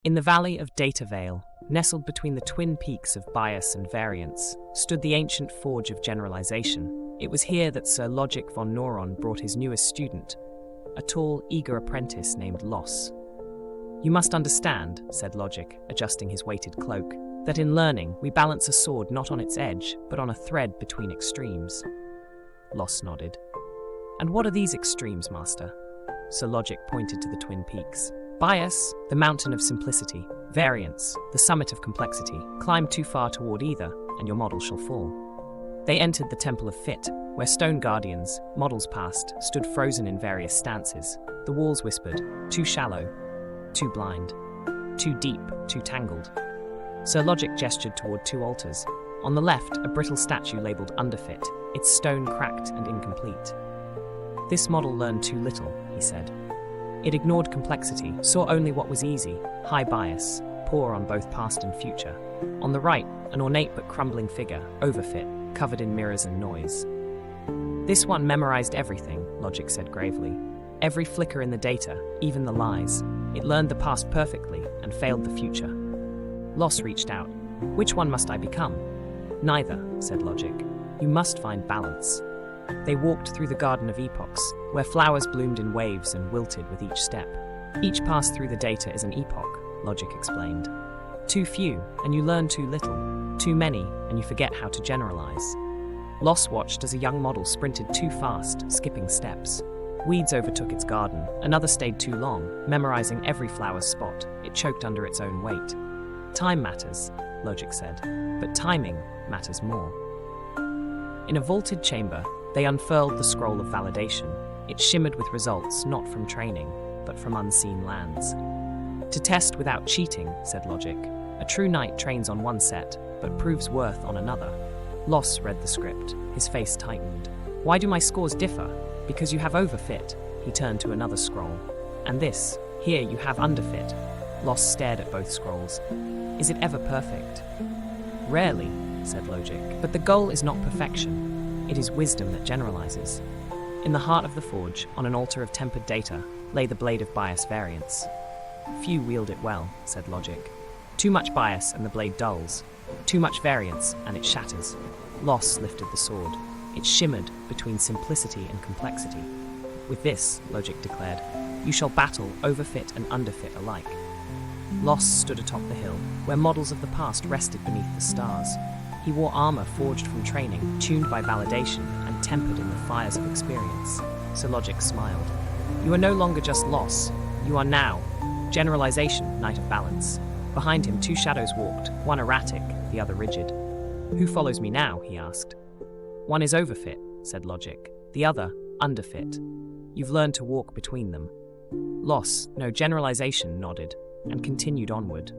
In the valley of Data Vale, nestled between the twin peaks of bias and variance, stood the ancient forge of generalization. It was here that Sir Logik von Neuron brought his newest student, a tall, eager apprentice named Los. "You must understand," said Logik, adjusting his weighted cloak, "that in learning we balance a sword not on its edge, but on a thread between extremes." Los nodded. "And what are these extremes, Master?" Sir Logik pointed to the twin peaks. "Bias, the mountain of simplicity. Variance, the summit of complexity. Climb too far toward either, and your model shall fall." They entered the Temple of Fit, where stone guardians, models past, stood frozen in various stances. The walls whispered, "Too shallow, too blind, too deep, too tangled." Sir Logik gestured toward two altars. On the left, a brittle statue labeled Underfit, its stone cracked and incomplete. "This model learned too little," he said. It ignored complexity, saw only what was easy, high bias, poor on both past and future. On the right, an ornate but crumbling figure, Overfit, covered in mirrors and noise. "This one memorized everything," Logik said gravely. "Every flicker in the data, even the lies. It learned the past perfectly and failed the future." Los reached out. "Which one must I become?" "Neither," said Logik. "You must find balance." They walked through the Garden of Epochs, where flowers bloomed in waves and wilted with each step. "Each pass through the data is an epoch," Logik explained. "Too few, and you learn too little. Too many, and you forget how to generalize." Los watched as a young model sprinted too fast, skipping steps. Weeds overtook its garden, another stayed too long, memorizing every flower's spot. It choked under its own weight. "Time matters," Logik said, "but timing matters more." In a vaulted chamber, they unfurled the scroll of validation. It shimmered with results not from training, but from unseen lands. "To test without cheating," said Logik. "A true knight trains on one set, but proves worth on another." Los read the script. His face tightened. "Why do my scores differ?" "Because you have Overfit." He turned to another scroll. "And this, here you have Underfit." Los stared at both scrolls. "Is it ever perfect?" "Rarely," said Logik. "But the goal is not perfection. It is wisdom that generalizes." In the heart of the forge, on an altar of tempered data, lay the blade of bias variance. "Few wield it well," said Logik. "Too much bias and the blade dulls. Too much variance and it shatters." Los lifted the sword. It shimmered between simplicity and complexity. "With this," Logik declared, "you shall battle Overfit and Underfit alike." Los stood atop the hill, where models of the past rested beneath the stars. He wore armor forged from training, tuned by validation, and tempered in the fires of experience. Sir Logik smiled. "You are no longer just Los. You are now Generalization, Knight of Balance." Behind him, two shadows walked, one erratic, the other rigid. "Who follows me now?" he asked. "One is Overfit," said Logik. "The other, Underfit. You've learned to walk between them." Los, no generalization, nodded, and continued onward.